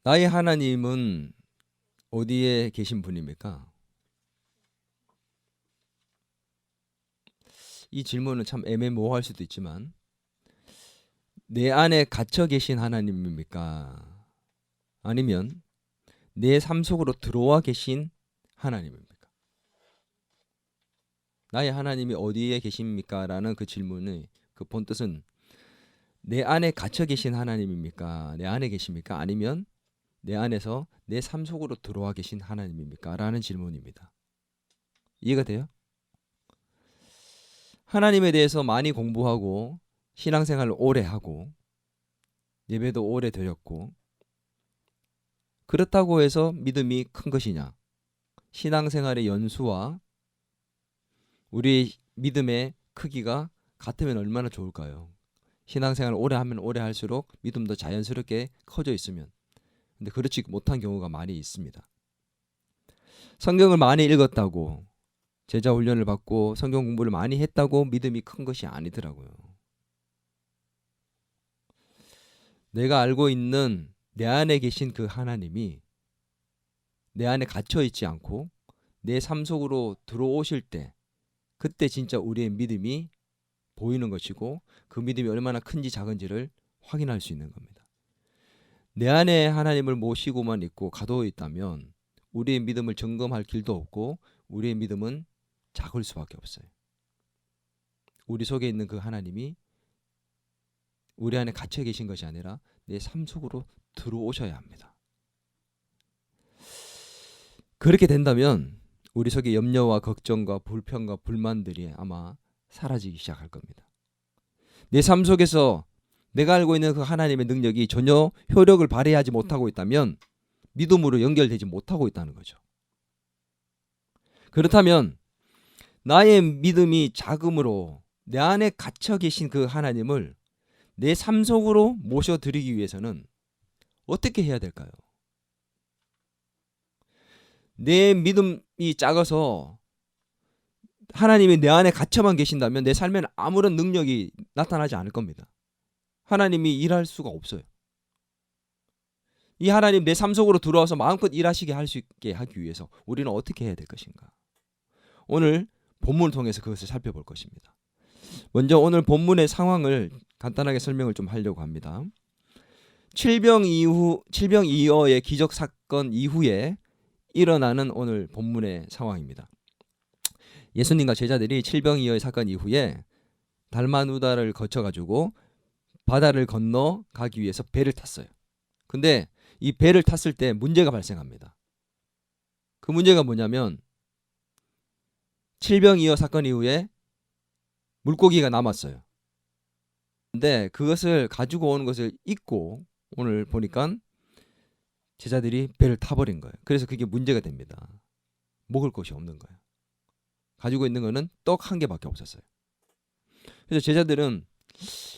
나의 하나님은 어디에 계신 분입니까? 이 질문은 참 애매모호할 수도 있지만 내 안에 갇혀 계신 하나님입니까? 아니면 내 삶 속으로 들어와 계신 하나님입니까? 나의 하나님이 어디에 계십니까? 라는 그 질문의 그 본뜻은 내 안에 갇혀 계신 하나님입니까? 내 안에 계십니까? 아니면 내 안에서 내 삶 속으로 들어와 계신 하나님입니까? 라는 질문입니다. 이해가 돼요? 하나님에 대해서 많이 공부하고 신앙생활을 오래 하고 예배도 오래 드렸고 그렇다고 해서 믿음이 큰 것이냐? 신앙생활의 연수와 우리의 믿음의 크기가 같으면 얼마나 좋을까요? 신앙생활을 오래 하면 오래 할수록 믿음도 자연스럽게 커져 있으면 근데 그렇지 못한 경우가 많이 있습니다. 성경을 많이 읽었다고 제자 훈련을 받고 성경 공부를 많이 했다고 믿음이 큰 것이 아니더라고요. 내가 알고 있는 내 안에 계신 그 하나님이 내 안에 갇혀 있지 않고 내 삶 속으로 들어오실 때 그때 진짜 우리의 믿음이 보이는 것이고 그 믿음이 얼마나 큰지 작은지를 확인할 수 있는 겁니다. 내 안에 하나님을 모시고만 있고 가두어 있다면 우리의 믿음을 점검할 길도 없고 우리의 믿음은 작을 수밖에 없어요. 우리 속에 있는 그 하나님이 우리 안에 갇혀 계신 것이 아니라 내 삶 속으로 들어오셔야 합니다. 그렇게 된다면 우리 속에 염려와 걱정과 불평과 불만들이 아마 사라지기 시작할 겁니다. 내 삶 속에서 내가 알고 있는 그 하나님의 능력이 전혀 효력을 발휘하지 못하고 있다면 믿음으로 연결되지 못하고 있다는 거죠. 그렇다면 나의 믿음이 작음으로 내 안에 갇혀 계신 그 하나님을 내 삶 속으로 모셔드리기 위해서는 어떻게 해야 될까요? 내 믿음이 작아서 하나님이 내 안에 갇혀만 계신다면 내 삶에는 아무런 능력이 나타나지 않을 겁니다. 하나님이 일할 수가 없어요. 이 하나님 내 삶 속으로 들어와서 마음껏 일하시게 할 수 있게 하기 위해서 우리는 어떻게 해야 될 것인가? 오늘 본문을 통해서 그것을 살펴볼 것입니다. 먼저 오늘 본문의 상황을 간단하게 설명을 좀 하려고 합니다. 칠병이어의 기적 사건 이후에 일어나는 오늘 본문의 상황입니다. 예수님과 제자들이 칠병이어의 사건 이후에 달마누다를 거쳐가지고 바다를 건너 가기 위해서 배를 탔어요. 근데 이 배를 탔을 때 문제가 발생합니다. 그 문제가 뭐냐면 칠병이어 사건 이후에 물고기가 남았어요. 근데 그것을 가지고 오는 것을 잊고 오늘 보니까 제자들이 배를 타버린 거예요. 그래서 그게 문제가 됩니다. 먹을 것이 없는 거예요. 가지고 있는 거는 떡 한 개밖에 없었어요. 그래서 제자들은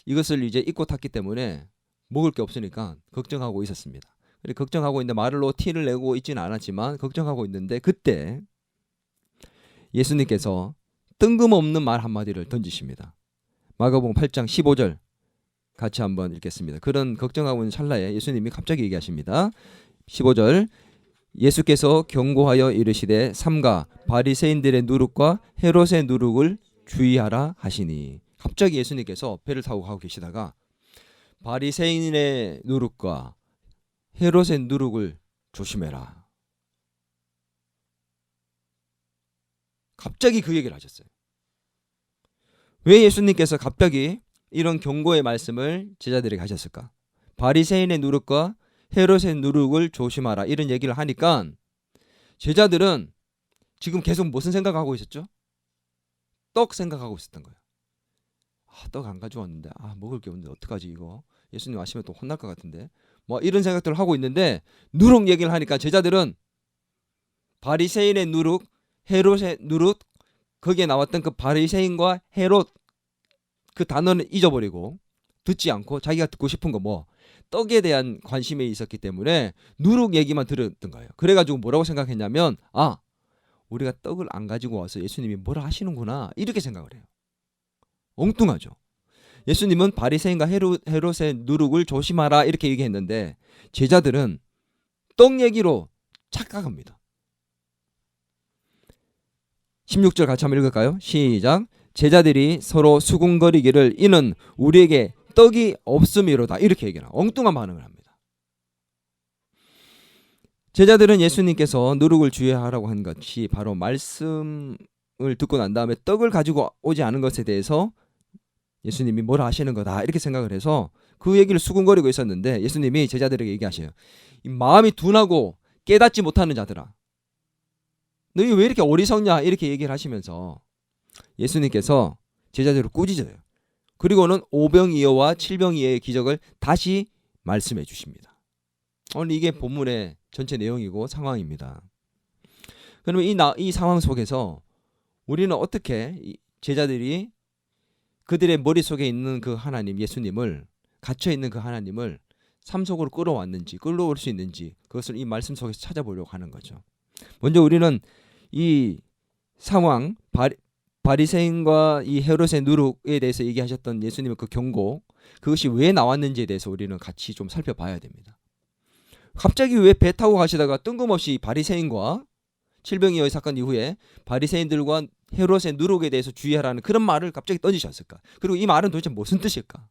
이것을 이제 잊고 탔기 때문에 먹을 게 없으니까 걱정하고 있었습니다. 걱정하고 있는데 말로 티를 내고 있지는 않았지만 걱정하고 있는데 그때 예수님께서 뜬금없는 말 한마디를 던지십니다. 마가복음 8장 15절 같이 한번 읽겠습니다. 그런 걱정하고 있는 찰나에 예수님이 갑자기 얘기하십니다. 15절 예수께서 경고하여 이르시되 삼가 바리새인들의 누룩과 헤롯의 누룩을 주의하라 하시니 갑자기 예수님께서 배를 타고 가고 계시다가 바리새인의 누룩과 헤롯의 누룩을 조심해라. 갑자기 그 얘기를 하셨어요. 왜 예수님께서 갑자기 이런 경고의 말씀을 제자들에게 하셨을까? 바리새인의 누룩과 헤롯의 누룩을 조심하라 이런 얘기를 하니까 제자들은 지금 계속 무슨 생각하고 있었죠? 떡 생각하고 있었던 거예요. 떡 안 가져왔는데 먹을 게 없는데 어떡하지 이거 예수님 아시면 또 혼날 것 같은데 뭐 이런 생각들을 하고 있는데 누룩 얘기를 하니까 제자들은 바리새인의 누룩 헤롯의 누룩 거기에 나왔던 그 바리새인과 헤롯 그 단어는 잊어버리고 듣지 않고 자기가 듣고 싶은 거 뭐 떡에 대한 관심이 있었기 때문에 누룩 얘기만 들었던 거예요. 그래가지고 뭐라고 생각했냐면 우리가 떡을 안 가지고 와서 예수님이 뭐라 하시는구나 이렇게 생각을 해요. 엉뚱하죠. 예수님은 바리새인과 헤롯의 누룩을 조심하라 이렇게 얘기했는데 제자들은 떡 얘기로 착각합니다. 16절 같이 한번 읽을까요? 시작. 제자들이 서로 수군거리기를 이는 우리에게 떡이 없음이로다. 이렇게 얘기하나 엉뚱한 반응을 합니다. 제자들은 예수님께서 누룩을 주의하라고 한 것이 바로 말씀을 듣고 난 다음에 떡을 가지고 오지 않은 것에 대해서 예수님이 뭐라 하시는 거다 이렇게 생각을 해서 그 얘기를 수군거리고 있었는데 예수님이 제자들에게 얘기하셔요. 이 마음이 둔하고 깨닫지 못하는 자들아, 너희 왜 이렇게 어리석냐 이렇게 얘기를 하시면서 예수님께서 제자들을 꾸짖어요. 그리고는 오병이어와 칠병이어의 기적을 다시 말씀해 주십니다. 오늘 이게 본문의 전체 내용이고 상황입니다. 그러면 이 상황 속에서 우리는 어떻게 제자들이 그들의 머릿속에 있는 그 하나님 예수님을, 갇혀있는 그 하나님을 삶 속으로 끌어왔는지, 끌어올 수 있는지, 그것을 이 말씀 속에서 찾아보려고 하는 거죠. 먼저 우리는 이 상황, 바리새인과 이 헤롯의 누룩에 대해서 얘기하셨던 예수님의 그 경고, 그것이 왜 나왔는지에 대해서 우리는 같이 좀 살펴봐야 됩니다. 갑자기 왜 배 타고 가시다가 뜬금없이 바리새인과 칠병이어의 사건 이후에 바리새인들과 헤롯의 누룩에 대해서 주의하라는 그런 말을 갑자기 던지셨을까? 그리고 이 말은 도대체 무슨 뜻일까?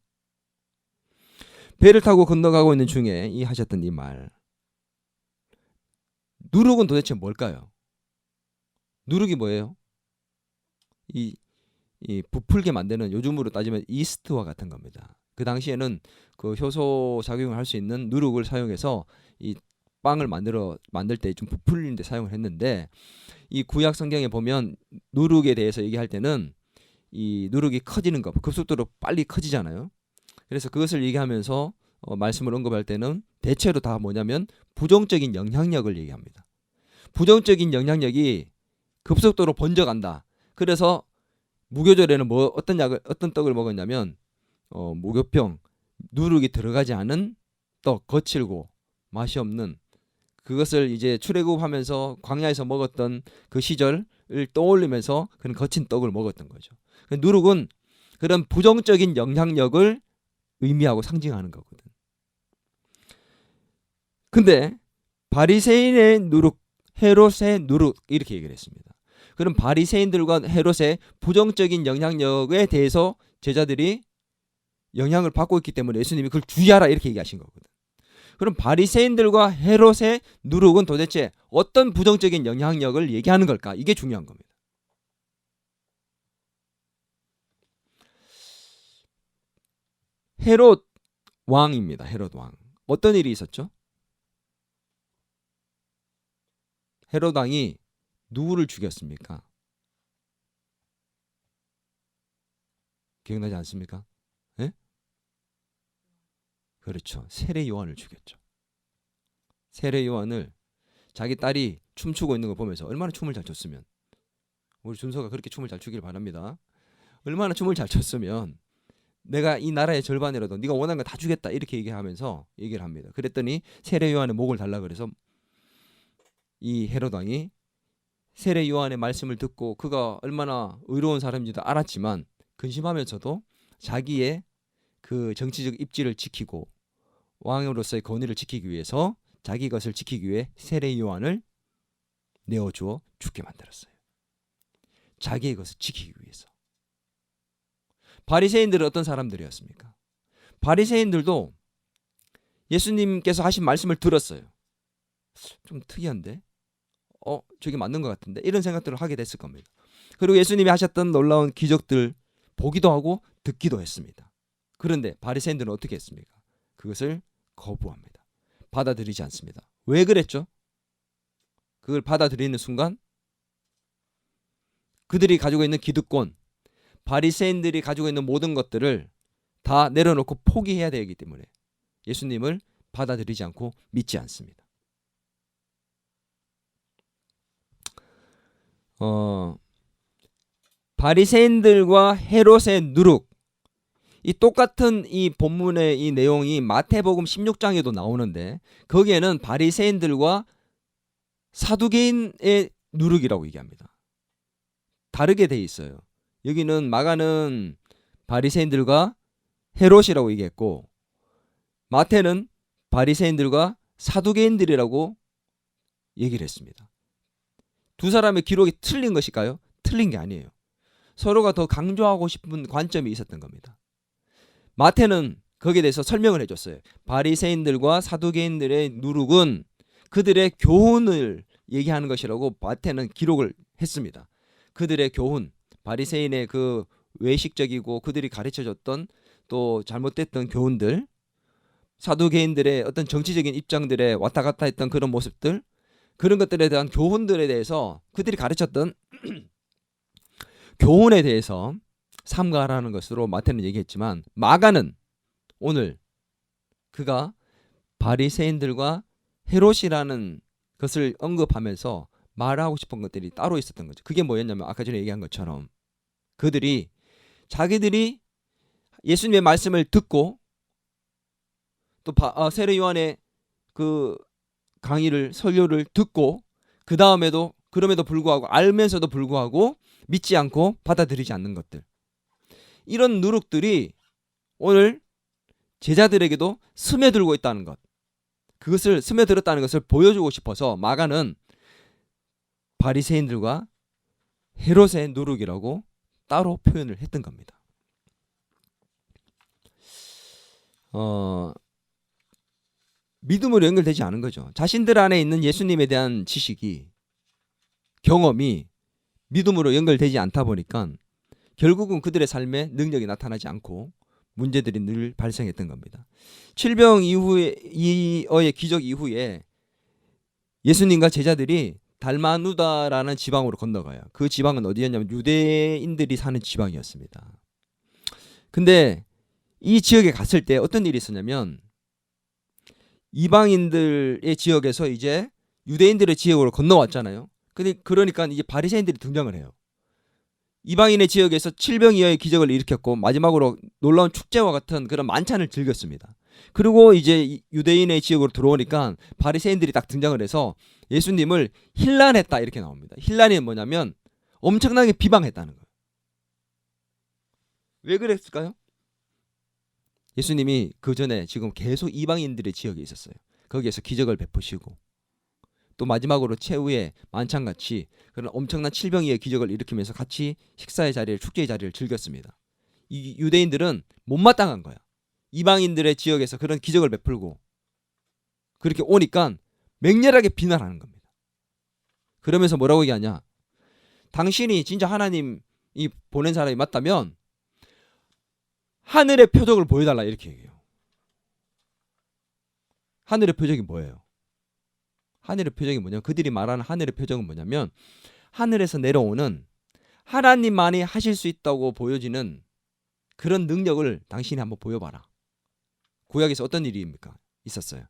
배를 타고 건너가고 있는 중에 하셨던 이 말, 누룩은 도대체 뭘까요? 누룩이 뭐예요? 이 부풀게 만드는, 요즘으로 따지면 이스트와 같은 겁니다. 그 당시에는 그 효소 작용을 할 수 있는 누룩을 사용해서 이 빵을 만들 때 좀 부풀리는 데 사용을 했는데, 이 구약 성경에 보면 누룩에 대해서 얘기할 때는 이 누룩이 커지는 것, 급속도로 빨리 커지잖아요. 그래서 그것을 얘기하면서 말씀을 언급할 때는 대체로 다 뭐냐면 부정적인 영향력을 얘기합니다. 부정적인 영향력이 급속도로 번져간다. 그래서 무교절에는 어떤 떡을 먹었냐면 무교병, 누룩이 들어가지 않은 떡, 거칠고 맛이 없는, 그것을 이제 출애굽하면서 광야에서 먹었던 그 시절을 떠올리면서 그런 거친 떡을 먹었던 거죠. 누룩은 그런 부정적인 영향력을 의미하고 상징하는 거거든. 근데 바리새인의 누룩, 헤롯의 누룩 이렇게 얘기를 했습니다. 그럼 바리새인들과 헤롯의 부정적인 영향력에 대해서 제자들이 영향을 받고 있기 때문에 예수님이 그걸 주의하라 이렇게 얘기하신 거거든. 그럼 바리새인들과 헤롯의 누룩은 도대체 어떤 부정적인 영향력을 얘기하는 걸까? 이게 중요한 겁니다. 헤롯 왕입니다. 헤롯 왕. 어떤 일이 있었죠? 헤롯 왕이 누구를 죽였습니까? 기억나지 않습니까? 네? 그렇죠. 세례 요한을 죽였죠. 세례 요한을 자기 딸이 춤추고 있는 걸 보면서, 얼마나 춤을 잘 췄으면, 우리 준서가 그렇게 춤을 잘 추길 바랍니다. 얼마나 춤을 잘 췄으면 내가 이 나라의 절반이라도 네가 원하는 거 다 주겠다 이렇게 얘기하면서 얘기를 합니다. 그랬더니 세례 요한의 목을 달라 그래서 이 헤롯 왕이 세례 요한의 말씀을 듣고 그가 얼마나 의로운 사람인지도 알았지만 근심하면서도 자기의 그 정치적 입지를 지키고 왕으로서의 권위를 지키기 위해서, 자기 것을 지키기 위해 세례 요한을 내어주어 죽게 만들었어요. 자기의 것을 지키기 위해서. 바리새인들은 어떤 사람들이었습니까? 바리새인들도 예수님께서 하신 말씀을 들었어요. 좀 특이한데? 저게 맞는 것 같은데? 이런 생각들을 하게 됐을 겁니다. 그리고 예수님이 하셨던 놀라운 기적들 보기도 하고 듣기도 했습니다. 그런데 바리새인들은 어떻게 했습니까? 그것을 거부합니다. 받아들이지 않습니다. 왜 그랬죠? 그걸 받아들이는 순간 그들이 가지고 있는 기득권, 바리새인들이 가지고 있는 모든 것들을 다 내려놓고 포기해야 되기 때문에 예수님을 받아들이지 않고 믿지 않습니다. 바리새인들과 헤롯의 누룩, 이 똑같은 이 본문의 이 내용이 마태복음 16장에도 나오는데 거기에는 바리새인들과 사두개인의 누룩이라고 얘기합니다. 다르게 돼 있어요. 여기는 마가는 바리새인들과 헤롯이라고 얘기했고 마태는 바리새인들과 사두개인들이라고 얘기를 했습니다. 두 사람의 기록이 틀린 것일까요? 틀린 게 아니에요. 서로가 더 강조하고 싶은 관점이 있었던 겁니다. 마태는 거기에 대해서 설명을 해줬어요. 바리새인들과 사두개인들의 누룩은 그들의 교훈을 얘기하는 것이라고 마태는 기록을 했습니다. 그들의 교훈, 바리새인의 그 외식적이고 그들이 가르쳐줬던 또 잘못됐던 교훈들, 사두개인들의 어떤 정치적인 입장들에 왔다 갔다 했던 그런 모습들, 그런 것들에 대한 교훈들에 대해서 그들이 가르쳤던 교훈에 대해서 삼가하라는 것으로 마태는 얘기했지만, 마가는 오늘 그가 바리새인들과 헤롯이라는 것을 언급하면서 말하고 싶은 것들이 따로 있었던 거죠. 그게 뭐였냐면 아까 전에 얘기한 것처럼 그들이 자기들이 예수님의 말씀을 듣고 또 세례 요한의 그 강의를 설교를 듣고 그 다음에도 그럼에도 불구하고 알면서도 불구하고 믿지 않고 받아들이지 않는 것들, 이런 누룩들이 오늘 제자들에게도 스며들고 있다는 것, 그것을 스며들었다는 것을 보여주고 싶어서 마가는 바리새인들과 헤롯의 누룩이라고 따로 표현을 했던 겁니다. 믿음으로 연결되지 않은 거죠. 자신들 안에 있는 예수님에 대한 지식이, 경험이 믿음으로 연결되지 않다 보니까 결국은 그들의 삶에 능력이 나타나지 않고 문제들이 늘 발생했던 겁니다. 칠병 이후에, 이어의 기적 이후에 예수님과 제자들이 달마누다라는 지방으로 건너가요. 그 지방은 어디였냐면 유대인들이 사는 지방이었습니다. 근데 이 지역에 갔을 때 어떤 일이 있었냐면 이방인들의 지역에서 이제 유대인들의 지역으로 건너왔잖아요. 근데 그러니까 이제 바리새인들이 등장을 해요. 이방인의 지역에서 칠병이어의 기적을 일으켰고 마지막으로 놀라운 축제와 같은 그런 만찬을 즐겼습니다. 그리고 이제 유대인의 지역으로 들어오니까 바리새인들이 딱 등장을 해서 예수님을 힐난했다 이렇게 나옵니다. 힐난이 뭐냐면 엄청나게 비방했다는 거예요. 왜 그랬을까요? 예수님이 그 전에 지금 계속 이방인들의 지역에 있었어요. 거기에서 기적을 베푸시고 또 마지막으로 최후의 만찬같이 그런 엄청난 칠병이의 기적을 일으키면서 같이 식사의 자리를, 축제의 자리를 즐겼습니다. 이 유대인들은 못마땅한 거야. 이방인들의 지역에서 그런 기적을 베풀고 그렇게 오니까 맹렬하게 비난하는 겁니다. 그러면서 뭐라고 얘기하냐? 당신이 진짜 하나님이 보낸 사람이 맞다면 하늘의 표적을 보여달라 이렇게 얘기해요. 하늘의 표적이 뭐예요? 하늘의 표적이 뭐냐면, 그들이 말하는 하늘의 표적은 뭐냐면 하늘에서 내려오는 하나님만이 하실 수 있다고 보여지는 그런 능력을 당신이 한번 보여봐라. 구약에서 어떤 일입니까? 있었어요.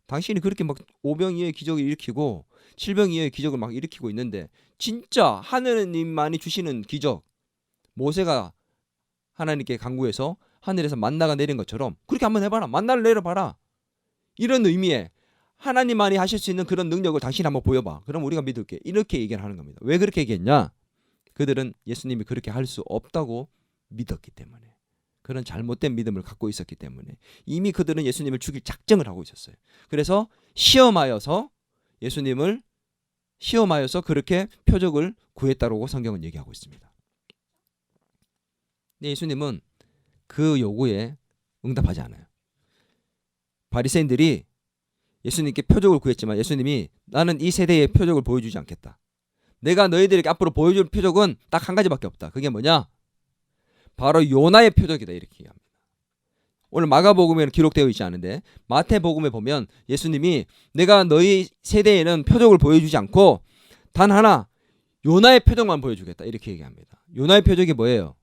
당신이 그렇게 막 오병이어의 기적을 일으키고 칠병이어의 기적을 막 일으키고 있는데 진짜 하느님만이 주시는 기적, 모세가 하나님께 간구해서 하늘에서 만나가 내린 것처럼 그렇게 한번 해봐라. 만나를 내려봐라. 이런 의미의 하나님만이 하실 수 있는 그런 능력을 당신이 한번 보여봐. 그럼 우리가 믿을게. 이렇게 얘기를 하는 겁니다. 왜 그렇게 얘기했냐? 그들은 예수님이 그렇게 할 수 없다고 믿었기 때문에, 그런 잘못된 믿음을 갖고 있었기 때문에 이미 그들은 예수님을 죽일 작정을 하고 있었어요. 그래서 시험하여서 예수님을 시험하여서 그렇게 표적을 구했다고 성경은 얘기하고 있습니다. 근데 예수님은 그 요구에 응답하지 않아요. 바리새인들이 예수님께 표적을 구했지만 예수님이 나는 이 세대에 표적을 보여주지 않겠다. 내가 너희들에게 앞으로 보여줄 표적은 딱 한 가지밖에 없다. 그게 뭐냐? 바로 요나의 표적이다 이렇게 얘기합니다. 오늘 마가복음에는 기록되어 있지 않은데 마태복음에 보면 예수님이 내가 너희 세대에는 표적을 보여주지 않고 단 하나 요나의 표적만 보여주겠다 이렇게 얘기합니다. 요나의 표적이 뭐예요?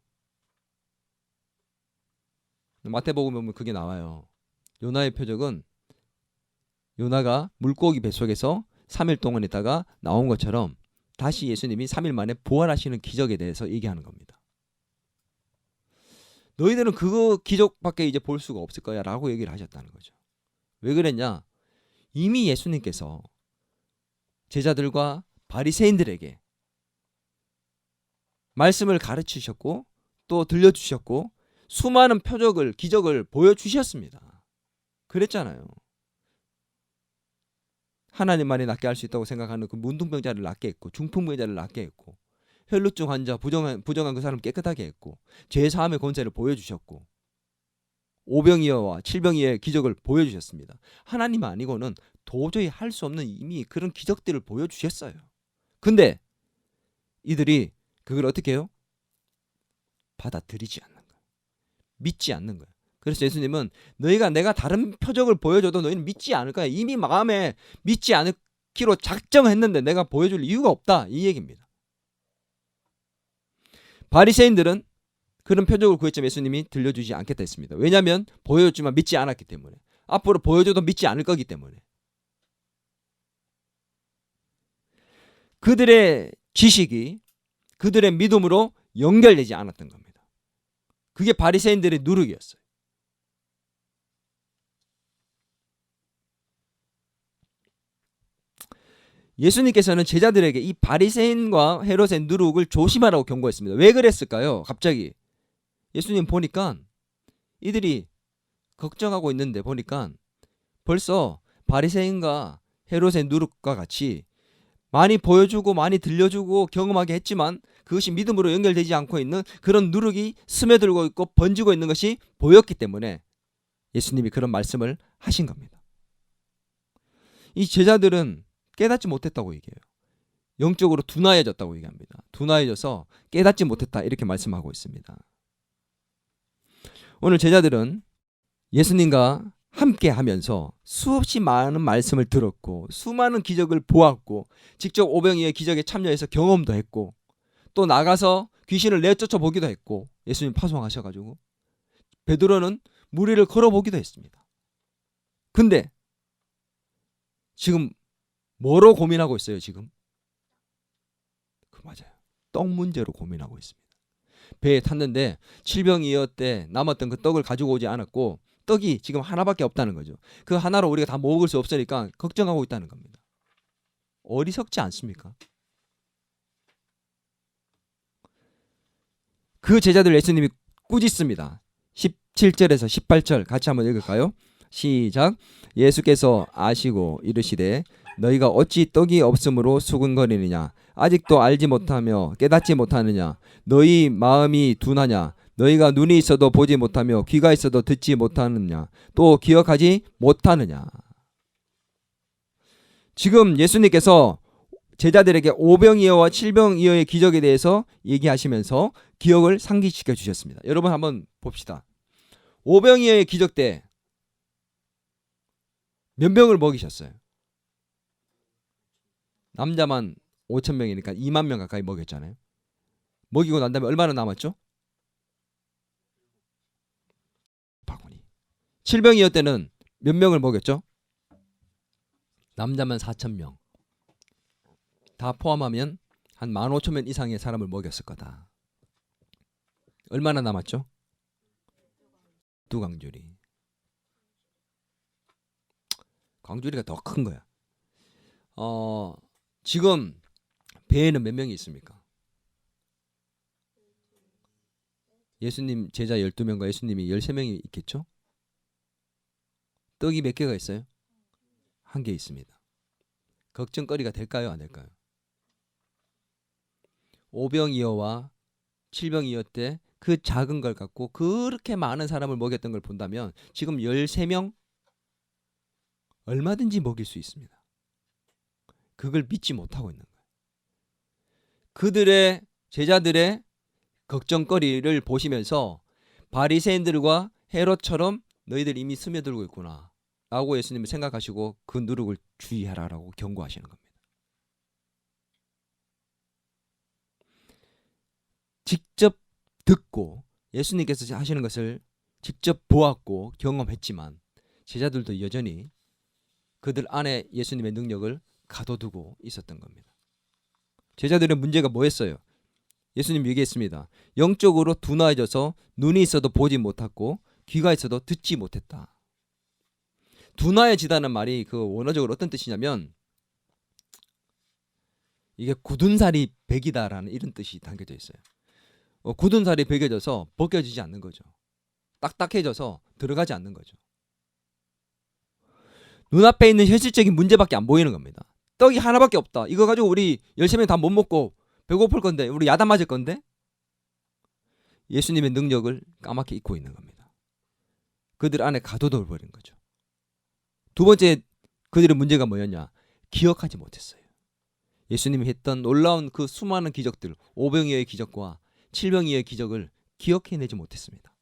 마태복음에 보면 그게 나와요. 요나의 표적은 요나가 물고기 뱃속에서 3일 동안 있다가 나온 것처럼 다시 예수님이 3일 만에 부활하시는 기적에 대해서 얘기하는 겁니다. 너희들은 그거 기적밖에 이제 볼 수가 없을 거야 라고 얘기를 하셨다는 거죠. 왜 그랬냐? 이미 예수님께서 제자들과 바리새인들에게 말씀을 가르치셨고 또 들려주셨고 수많은 표적을, 기적을 보여주셨습니다. 그랬잖아요. 하나님만이 낫게 할 수 있다고 생각하는 그 문둥병자를 낫게 했고, 중풍병자를 낫게 했고, 혈루증 환자 부정한 그 사람 깨끗하게 했고, 죄 사함의 권세를 보여주셨고, 오병이어와 칠병이어의 기적을 보여주셨습니다. 하나님 아니고는 도저히 할 수 없는 이미 그런 기적들을 보여주셨어요. 근데 이들이 그걸 어떻게 해요? 받아들이지 않는 거예요. 믿지 않는 거예요. 그래서 예수님은 너희가 내가 다른 표적을 보여줘도 너희는 믿지 않을 거야. 이미 마음에 믿지 않기로 작정했는데 내가 보여줄 이유가 없다. 이 얘기입니다. 바리새인들은 그런 표적을 구했지만 예수님이 들려주지 않겠다 했습니다. 왜냐하면 보여줬지만 믿지 않았기 때문에. 앞으로 보여줘도 믿지 않을 거기 때문에. 그들의 지식이 그들의 믿음으로 연결되지 않았던 겁니다. 그게 바리새인들의 누룩이었어요. 예수님께서는 제자들에게 이 바리새인과 헤롯의 누룩을 조심하라고 경고했습니다. 왜 그랬을까요? 갑자기 예수님 보니까 이들이 걱정하고 있는데 보니까 벌써 바리새인과 헤롯의 누룩과 같이 많이 보여주고 많이 들려주고 경험하게 했지만 그것이 믿음으로 연결되지 않고 있는 그런 누룩이 스며들고 있고 번지고 있는 것이 보였기 때문에 예수님이 그런 말씀을 하신 겁니다. 이 제자들은 깨닫지 못했다고 얘기해요. 영적으로 둔하여졌다고 얘기합니다. 둔하여져서 깨닫지 못했다 이렇게 말씀하고 있습니다. 오늘 제자들은 예수님과 함께 하면서 수없이 많은 말씀을 들었고 수많은 기적을 보았고 직접 오병이의 기적에 참여해서 경험도 했고 또 나가서 귀신을 내쫓아 보기도 했고 예수님 파송하셔가지고 베드로는 무리를 걸어보기도 했습니다. 근데 지금 뭐로 고민하고 있어요 지금? 맞아요. 떡 문제로 고민하고 있습니다. 배에 탔는데 칠병이어 때 남았던 그 떡을 가지고 오지 않았고 떡이 지금 하나밖에 없다는 거죠. 그 하나로 우리가 다 먹을 수 없으니까 걱정하고 있다는 겁니다. 어리석지 않습니까? 그 제자들 예수님이 꾸짖습니다. 17절에서 18절 같이 한번 읽을까요? 시작. 예수께서 아시고 이르시되 너희가 어찌 떡이 없으므로 수군거리느냐 아직도 알지 못하며 깨닫지 못하느냐 너희 마음이 둔하냐 너희가 눈이 있어도 보지 못하며 귀가 있어도 듣지 못하느냐 또 기억하지 못하느냐. 지금 예수님께서 제자들에게 오병이어와 칠병이어의 기적에 대해서 얘기하시면서 기억을 상기시켜 주셨습니다. 여러분 한번 봅시다. 오병이어의 기적 때 몇 명을 먹이셨어요? 남자만 5,000명이니까 2만 명 가까이 먹였잖아요. 먹이고 난 다음에 얼마나 남았죠? 바구니. 칠병이어 때는 몇 명을 먹였죠? 남자만 4,000명. 다 포함하면 한 15,000명 이상의 사람을 먹였을 거다. 얼마나 남았죠? 두 광주리. 광주리가 더 큰 거야. 지금 배에는 몇 명이 있습니까? 예수님 제자 12명과 예수님이 13명이 있겠죠? 떡이 몇 개가 있어요? 한 개 있습니다. 걱정거리가 될까요? 안 될까요? 오병이어와 칠병이어 때 그 작은 걸 갖고 그렇게 많은 사람을 먹였던 걸 본다면 지금 13명 얼마든지 먹일 수 있습니다. 그걸 믿지 못하고 있는 거예요. 그들의 제자들의 걱정거리를 보시면서 바리새인들과 헤롯처럼 너희들 이미 스며들고 있구나 라고 예수님이 생각하시고 그 누룩을 주의하라라고 경고하시는 겁니다. 직접 듣고 예수님께서 하시는 것을 직접 보았고 경험했지만 제자들도 여전히 그들 안에 예수님의 능력을 가둬두고 있었던 겁니다. 제자들의 문제가 뭐였어요? 예수님 얘기했습니다. 영적으로 둔화해져서 눈이 있어도 보지 못했고 귀가 있어도 듣지 못했다. 둔화해지다는 말이 그 원어적으로 어떤 뜻이냐면 이게 굳은 살이 배기다라는 이런 뜻이 담겨져 있어요. 굳은 살이 배겨져서 벗겨지지 않는 거죠. 딱딱해져서 들어가지 않는 거죠. 눈앞에 있는 현실적인 문제밖에 안 보이는 겁니다. 떡이 하나밖에 없다. 이거 가지고 우리 열심히 다 못 먹고 배고플 건데, 우리 야단 맞을 건데, 예수님의 능력을 까맣게 잊고 있는 겁니다. 그들 안에 가둬둬 버린 거죠. 두 번째, 그들의 문제가 뭐였냐? 기억하지 못했어요. 예수님이 했던 놀라운 그 수많은 기적들, 오병이어의 기적과 칠병이어의 기적을 기억해내지 못했습니다.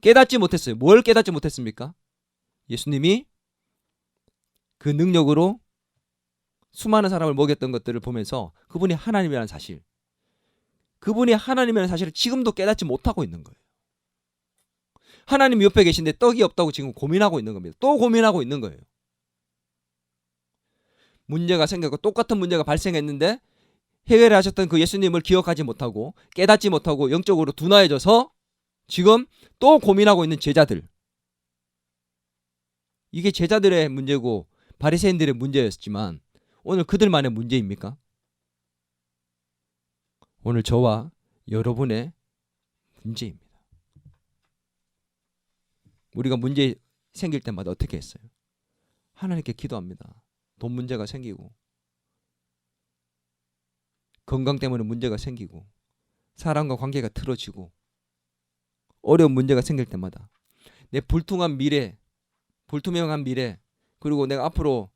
깨닫지 못했어요. 뭘 깨닫지 못했습니까? 예수님이 그 능력으로 수많은 사람을 먹였던 것들을 보면서 그분이 하나님이라는 사실, 그분이 하나님이라는 사실을 지금도 깨닫지 못하고 있는 거예요. 하나님 옆에 계신데 떡이 없다고 지금 고민하고 있는 겁니다. 또 고민하고 있는 거예요. 문제가 생겼고 똑같은 문제가 발생했는데 해결하셨던 그 예수님을 기억하지 못하고 깨닫지 못하고 영적으로 둔화해져서 지금 또 고민하고 있는 제자들. 이게 제자들의 문제고 바리새인들의 문제였지만 오늘 그들만의 문제입니까? 오늘 저와 여러분의 문제입니다. 우리가 문제 생길 때마다 어떻게 했어요? 하나님께 기도합니다. 돈 문제가 생기고, 건강 때문에 문제가 생기고, 사람과 관계가 틀어지고, 어려운 문제가 생길 때마다 내 불투명한 미래, 그리고 내가 앞으로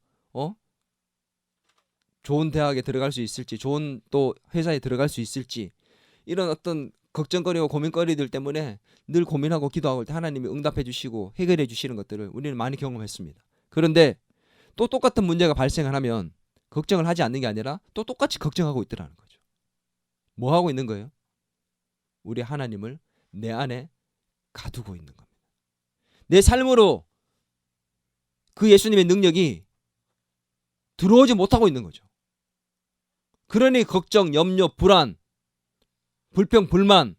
좋은 대학에 들어갈 수 있을지, 좋은 또 회사에 들어갈 수 있을지, 이런 어떤 걱정거리고 고민거리들 때문에 늘 고민하고 기도하고 때 하나님이 응답해 주시고 해결해 주시는 것들을 우리는 많이 경험했습니다. 그런데 또 똑같은 문제가 발생을 하면 걱정을 하지 않는 게 아니라 또 똑같이 걱정하고 있더라는 거죠. 뭐 하고 있는 거예요? 우리 하나님을 내 안에 가두고 있는 겁니다. 내 삶으로 그 예수님의 능력이 들어오지 못하고 있는 거죠. 그러니 걱정, 염려, 불안, 불평, 불만,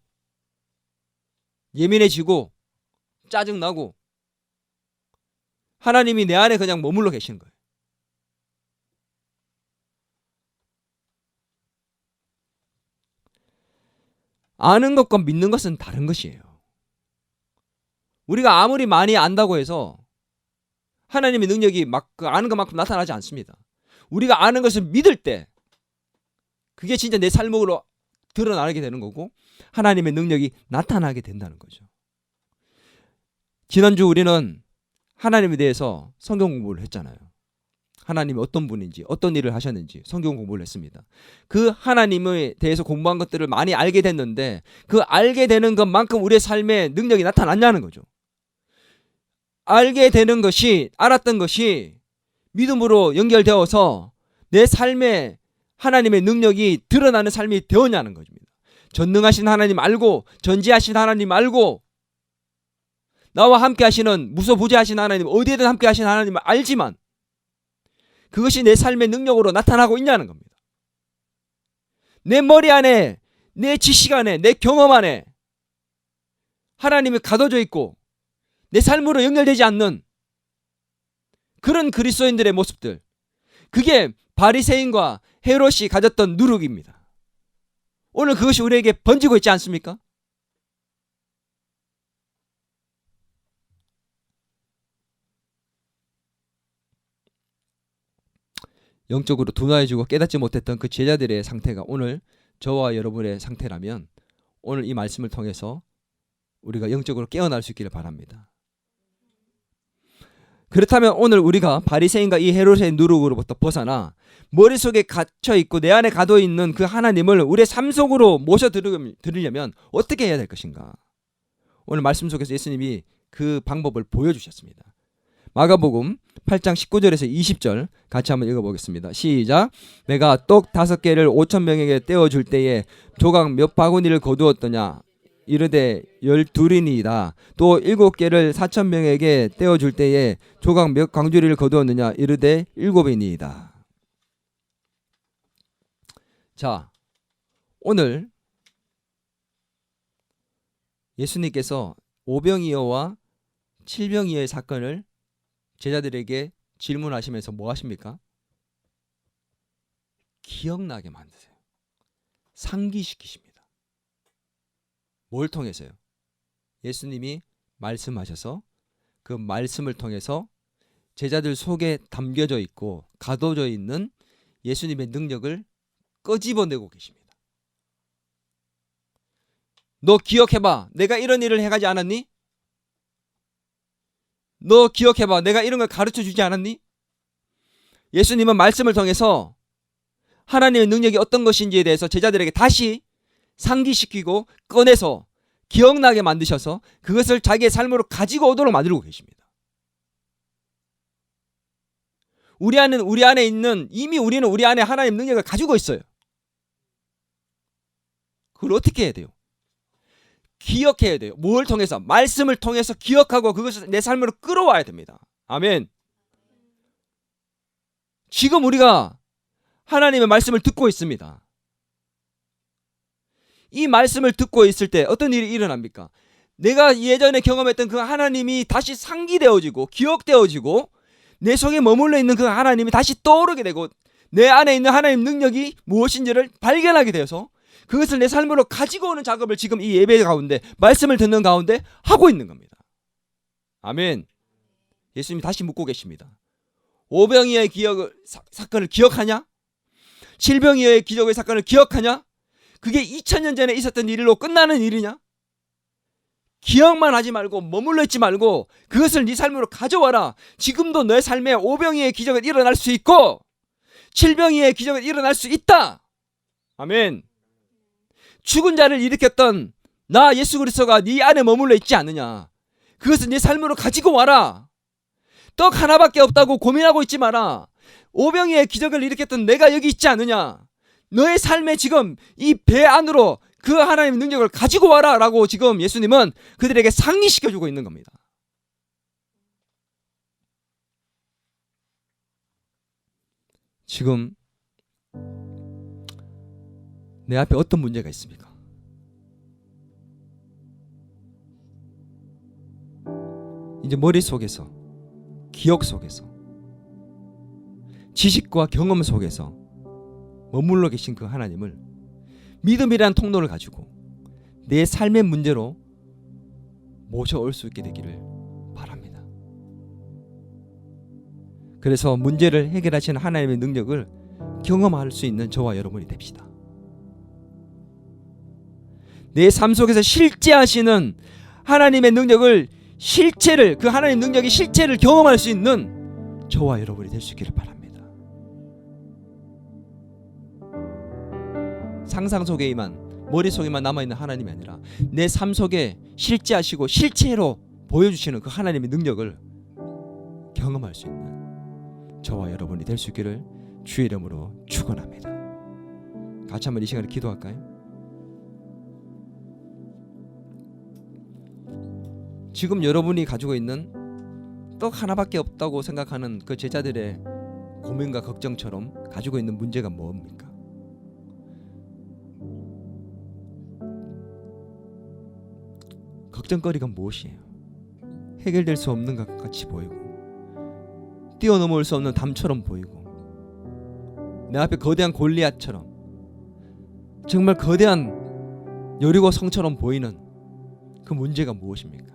예민해지고 짜증나고 하나님이 내 안에 그냥 머물러 계시는 거예요. 아는 것과 믿는 것은 다른 것이에요. 우리가 아무리 많이 안다고 해서 하나님의 능력이 막 그 아는 것만큼 나타나지 않습니다. 우리가 아는 것을 믿을 때 그게 진짜 내 삶으로 드러나게 되는 거고 하나님의 능력이 나타나게 된다는 거죠. 지난주 우리는 하나님에 대해서 성경 공부를 했잖아요. 하나님이 어떤 분인지, 어떤 일을 하셨는지 성경 공부를 했습니다. 그 하나님에 대해서 공부한 것들을 많이 알게 됐는데 그 알게 되는 것만큼 우리의 삶에 능력이 나타났냐는 거죠. 알게 되는 것이, 알았던 것이 믿음으로 연결되어서 내 삶에 하나님의 능력이 드러나는 삶이 되었냐는 것입니다. 전능하신 하나님 알고, 전지하신 하나님 알고, 나와 함께 하시는 무소부재하신 하나님, 어디에든 함께 하신 하나님을 알지만 그것이 내 삶의 능력으로 나타나고 있냐는 겁니다. 내 머리 안에, 내 지식 안에, 내 경험 안에 하나님이 가둬져 있고 내 삶으로 연결되지 않는 그런 그리스도인들의 모습들, 그게 바리새인과 헤롯이 가졌던 누룩입니다. 오늘 그것이 우리에게 번지고 있지 않습니까? 영적으로 둔화해지고 깨닫지 못했던 그 제자들의 상태가 오늘 저와 여러분의 상태라면 오늘 이 말씀을 통해서 우리가 영적으로 깨어날 수 있기를 바랍니다. 그렇다면 오늘 우리가 바리새인과 이 헤롯의 누룩으로부터 벗어나 머릿속에 갇혀있고 내 안에 가둬있는 그 하나님을 우리의 삶 속으로 모셔 들으려면 어떻게 해야 될 것인가? 오늘 말씀 속에서 예수님이 그 방법을 보여주셨습니다. 마가복음 8장 19절에서 20절 같이 한번 읽어보겠습니다. 시작. 내가 떡 5개를 5,000명에게 떼어줄 때에 조각 몇 바구니를 거두었더냐? 이르되 12이니이다. 또 7개를 4,000명에게 떼어줄 때에 조각 몇 광주리를 거두었느냐? 이르되 7이니이다. 자, 오늘 예수님께서 오병이어와 칠병이어의 사건을 제자들에게 질문하시면서 뭐 하십니까? 기억나게 만드세요. 상기시키십니다. 뭘 통해서요? 예수님이 말씀하셔서 그 말씀을 통해서 제자들 속에 담겨져 있고 가둬져 있는 예수님의 능력을 끄집어내고 계십니다. 너 기억해봐. 내가 이런 일을 해가지 않았니? 너 기억해봐. 내가 이런 걸 가르쳐 주지 않았니? 예수님은 말씀을 통해서 하나님의 능력이 어떤 것인지에 대해서 제자들에게 다시 상기시키고 꺼내서 기억나게 만드셔서 그것을 자기의 삶으로 가지고 오도록 만들고 계십니다. 우리 안에 있는, 이미 우리는 우리 안에 하나님의 능력을 가지고 있어요. 그걸 어떻게 해야 돼요? 기억해야 돼요. 뭘 통해서? 말씀을 통해서 기억하고 그것을 내 삶으로 끌어와야 됩니다. 아멘. 지금 우리가 하나님의 말씀을 듣고 있습니다. 이 말씀을 듣고 있을 때 어떤 일이 일어납니까? 내가 예전에 경험했던 그 하나님이 다시 상기되어지고 기억되어지고 내 속에 머물러 있는 그 하나님이 다시 떠오르게 되고 내 안에 있는 하나님 능력이 무엇인지를 발견하게 되어서 그것을 내 삶으로 가지고 오는 작업을 지금 이 예배 가운데 말씀을 듣는 가운데 하고 있는 겁니다. 아멘. 예수님이 다시 묻고 계십니다. 오병이어의 사건을 기억하냐? 칠병이어의 기적의 사건을 기억하냐? 그게 2000년 전에 있었던 일로 끝나는 일이냐? 기억만 하지 말고 머물러 있지 말고 그것을 네 삶으로 가져와라. 지금도 내 삶에 오병이어의 기적은 일어날 수 있고 칠병이어의 기적은 일어날 수 있다. 아멘. 죽은 자를 일으켰던 나 예수 그리스도가 네 안에 머물러 있지 않느냐. 그것은 네 삶으로 가지고 와라. 떡 하나밖에 없다고 고민하고 있지 마라. 오병이어의 기적을 일으켰던 내가 여기 있지 않느냐. 너의 삶에 지금 이 배 안으로 그 하나님의 능력을 가지고 와라 라고 지금 예수님은 그들에게 상기시켜주고 있는 겁니다. 지금 내 앞에 어떤 문제가 있습니까? 이제 머릿속에서, 기억 속에서, 지식과 경험 속에서 머물러 계신 그 하나님을 믿음이라는 통로를 가지고 내 삶의 문제로 모셔올 수 있게 되기를 바랍니다. 그래서 문제를 해결하시는 하나님의 능력을 경험할 수 있는 저와 여러분이 됩시다. 내 삶 속에서 실제하시는 하나님의 능력을 그 하나님의 능력의 실체를 경험할 수 있는 저와 여러분이 될 수 있기를 바랍니다. 상상 속에만, 머릿속에만 남아있는 하나님이 아니라 내 삶 속에 실제하시고 실체로 보여주시는 그 하나님의 능력을 경험할 수 있는 저와 여러분이 될 수 있기를 주의 이름으로 축원합니다. 같이 한번 이 시간에 기도할까요? 지금 여러분이 가지고 있는 떡 하나밖에 없다고 생각하는 그 제자들의 고민과 걱정처럼 가지고 있는 문제가 뭡니까? 걱정거리가 무엇이에요? 해결될 수 없는 것 같이 보이고 뛰어넘을 수 없는 담처럼 보이고 내 앞에 거대한 골리앗처럼 정말 거대한 여리고 성처럼 보이는 그 문제가 무엇입니까?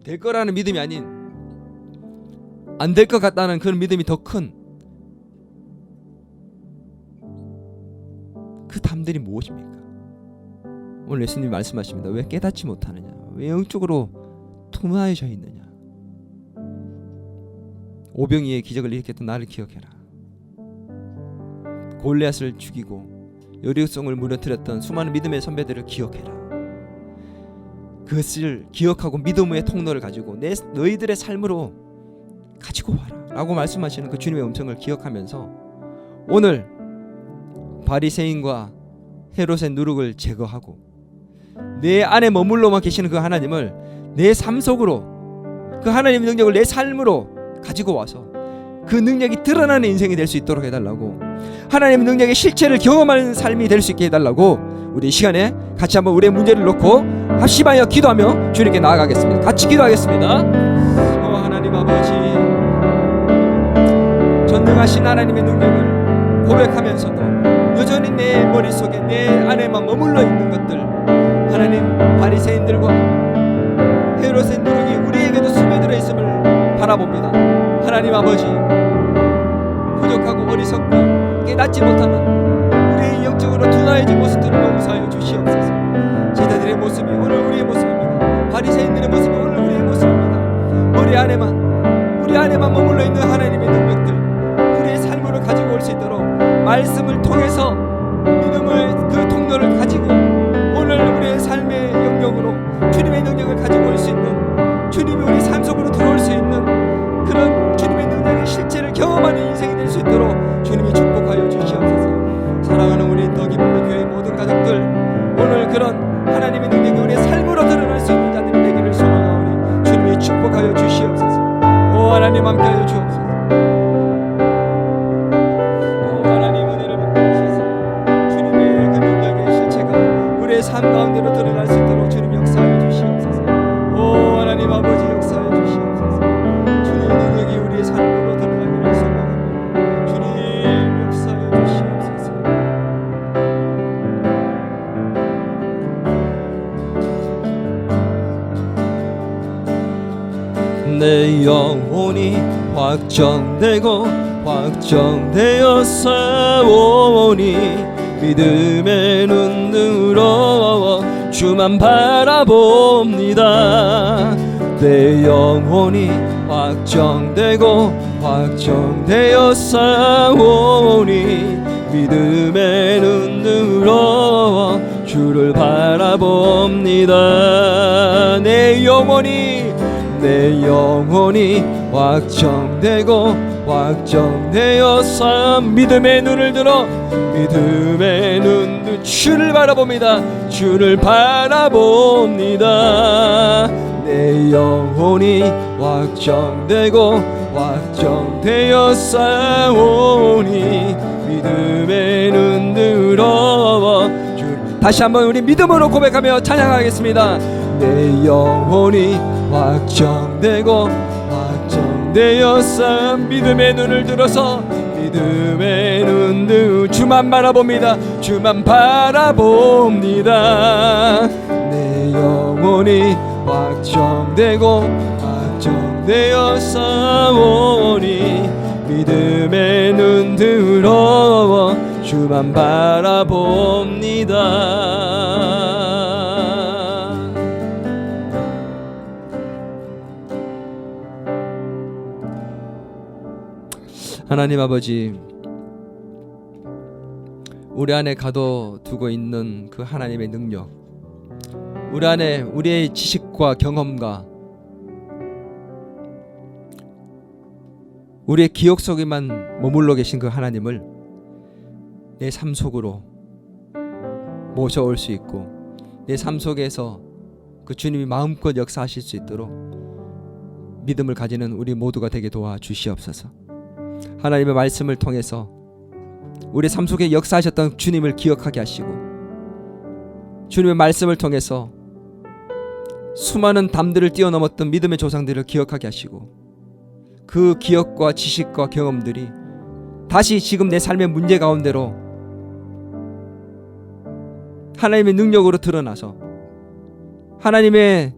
될 거라는 믿음이 아닌 안 될 것 같다는 그런 믿음이 더 큰 그 담들이 무엇입니까? 오늘 예수님이 말씀하십니다. 왜 깨닫지 못하느냐? 왜 영적으로 tum하여져 있느냐? 오병이의 기적을 일으켰던 나를 기억해라. 골리앗을 죽이고 여리고성을 무너뜨렸던 수많은 믿음의 선배들을 기억해라. 그것을 기억하고 믿음의 통로를 가지고 너희들의 삶으로 가지고 와라 라고 말씀하시는 그 주님의 음성을 기억하면서 오늘 바리새인과 헤롯의 누룩을 제거하고 내 안에 머물러만 계시는 그 하나님을 내 삶 속으로 그 하나님의 능력을 내 삶으로 가지고 와서 그 능력이 드러나는 인생이 될 수 있도록 해달라고, 하나님의 능력의 실체를 경험하는 삶이 될 수 있게 해달라고 우리 이 시간에 같이 한번 우리의 문제를 놓고 합심하여 기도하며 주님께 나아가겠습니다. 같이 기도하겠습니다. 하나님 아버지, 전능하신 하나님의 능력을 고백하면서도 여전히 내 머릿속에 내 안에만 머물러 있는 것들, 하나님 바리새인들과 헤롯의 누룩이 우리에게도 바라봅니다. 하나님 아버지, 부족하고 어리석고 깨닫지 못하는 우리의 영적으로 둔화해진 모습들을 용서하여 주시옵소서. 제자들의 모습이 오늘 우리의 모습입니다. 바리새인들의 모습이 오늘 우리의 모습입니다. 우리 안에만 머물러 있는 하나님의 능력들, 우리의 삶으로 가지고 올 수 있도록 말씀을 통해서 믿음을 그 통로를 가지고 오늘 우리의 삶의 영역으로 주님의 능력을 가지고 올 수 있는, 주님이 우리 삶 속으로 들어올 수 있는 그런 주님의 능력의 실체를 경험하는 인생이 될 수 있도록 주님이 축복하여 주시옵소서. 사랑하는 우리 더 기쁨의 교회 모든 가족들, 오늘 그런 하나님의 능력이 우리의 삶으로 드러날 수 있는 자들이 되기를 소망하오니 주님이 축복하여 주시옵소서. 오 하나님 함께하여 주옵소서. 오 하나님 은혜를 베푸셔서 주님의 그 능력의 실체가 우리의 삶 가운데로 드러날 수 있도록 주님 역사하여 주시옵소서. 오 하나님 아버지 역사하여 주시옵소서. 주님의 능력이 우리의 삶으로 드러나기를 소망합니다. 주님 역사하여 주시옵소서. 내 영혼이 확정되고 확정되어 싸우니 믿음의 눈으로 주만 바라봅니다. 내 영혼이 확정되고 확정되어 싸우니 믿음의 눈으로 주를 바라봅니다. 내 영혼이 확정되고 확정되어서 믿음의 눈을 들어 믿음의 눈 주를 바라봅니다. 주를 바라봅니다. 내 영혼이 확정되고 확정되어서 오니 믿음의 눈 들어 다시 한번 우리 믿음으로 고백하며 찬양하겠습니다. 내 영혼이 확정되고 확정되어서 믿음의 눈을 들어서 믿음의 눈 주만 바라봅니다. 주만 바라봅니다. 내 영혼이 확정되고 확정되어서 오니 믿음의 눈 들어 주만 바라봅니다. 하나님 아버지, 우리 안에 가둬두고 있는 그 하나님의 능력, 우리 안에 우리의 지식과 경험과 우리의 기억 속에만 머물러 계신 그 하나님을 내 삶 속으로 모셔올 수 있고 내 삶 속에서 그 주님이 마음껏 역사하실 수 있도록 믿음을 가지는 우리 모두가 되게 도와주시옵소서. 하나님의 말씀을 통해서 우리 삶 속에 역사하셨던 주님을 기억하게 하시고 주님의 말씀을 통해서 수많은 담들을 뛰어넘었던 믿음의 조상들을 기억하게 하시고 그 기억과 지식과 경험들이 다시 지금 내 삶의 문제 가운데로 하나님의 능력으로 드러나서 하나님의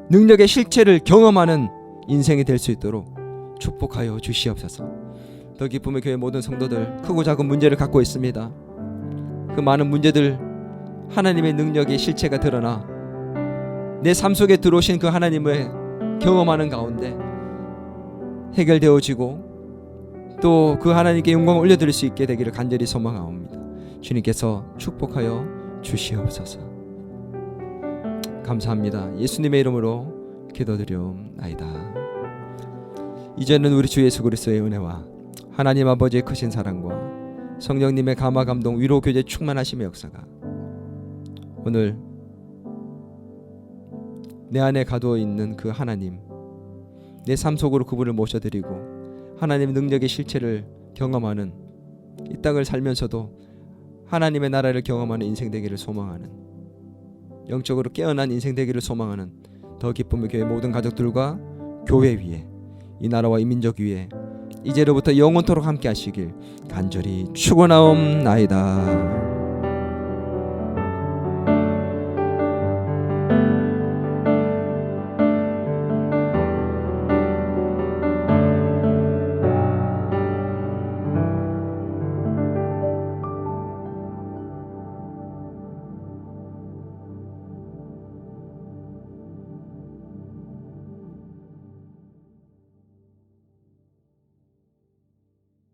능력의 실체를 경험하는 인생이 될 수 있도록 축복하여 주시옵소서. 더 기쁨의 교회 모든 성도들, 크고 작은 문제를 갖고 있습니다. 그 많은 문제들 하나님의 능력의 실체가 드러나 내 삶 속에 들어오신 그 하나님을 경험하는 가운데 해결되어지고 또 그 하나님께 영광을 올려드릴 수 있게 되기를 간절히 소망하옵니다. 주님께서 축복하여 주시옵소서. 감사합니다. 예수님의 이름으로 기도드리옵나이다. 이제는 우리 주 예수 그리스도의 은혜와 하나님 아버지의 크신 사랑과 성령님의 감화 감동 위로 교제 충만하심의 역사가 오늘 내 안에 가두어 있는 그 하나님, 내 삶 속으로 그분을 모셔드리고 하나님의 능력의 실체를 경험하는 이 땅을 살면서도 하나님의 나라를 경험하는 인생 되기를 소망하는, 영적으로 깨어난 인생 되기를 소망하는 더 기쁨의 교회 모든 가족들과 교회 위에, 이 나라와 이 민족 위에 이제로부터 영원토록 함께 하시길 간절히 축원하옵나이다.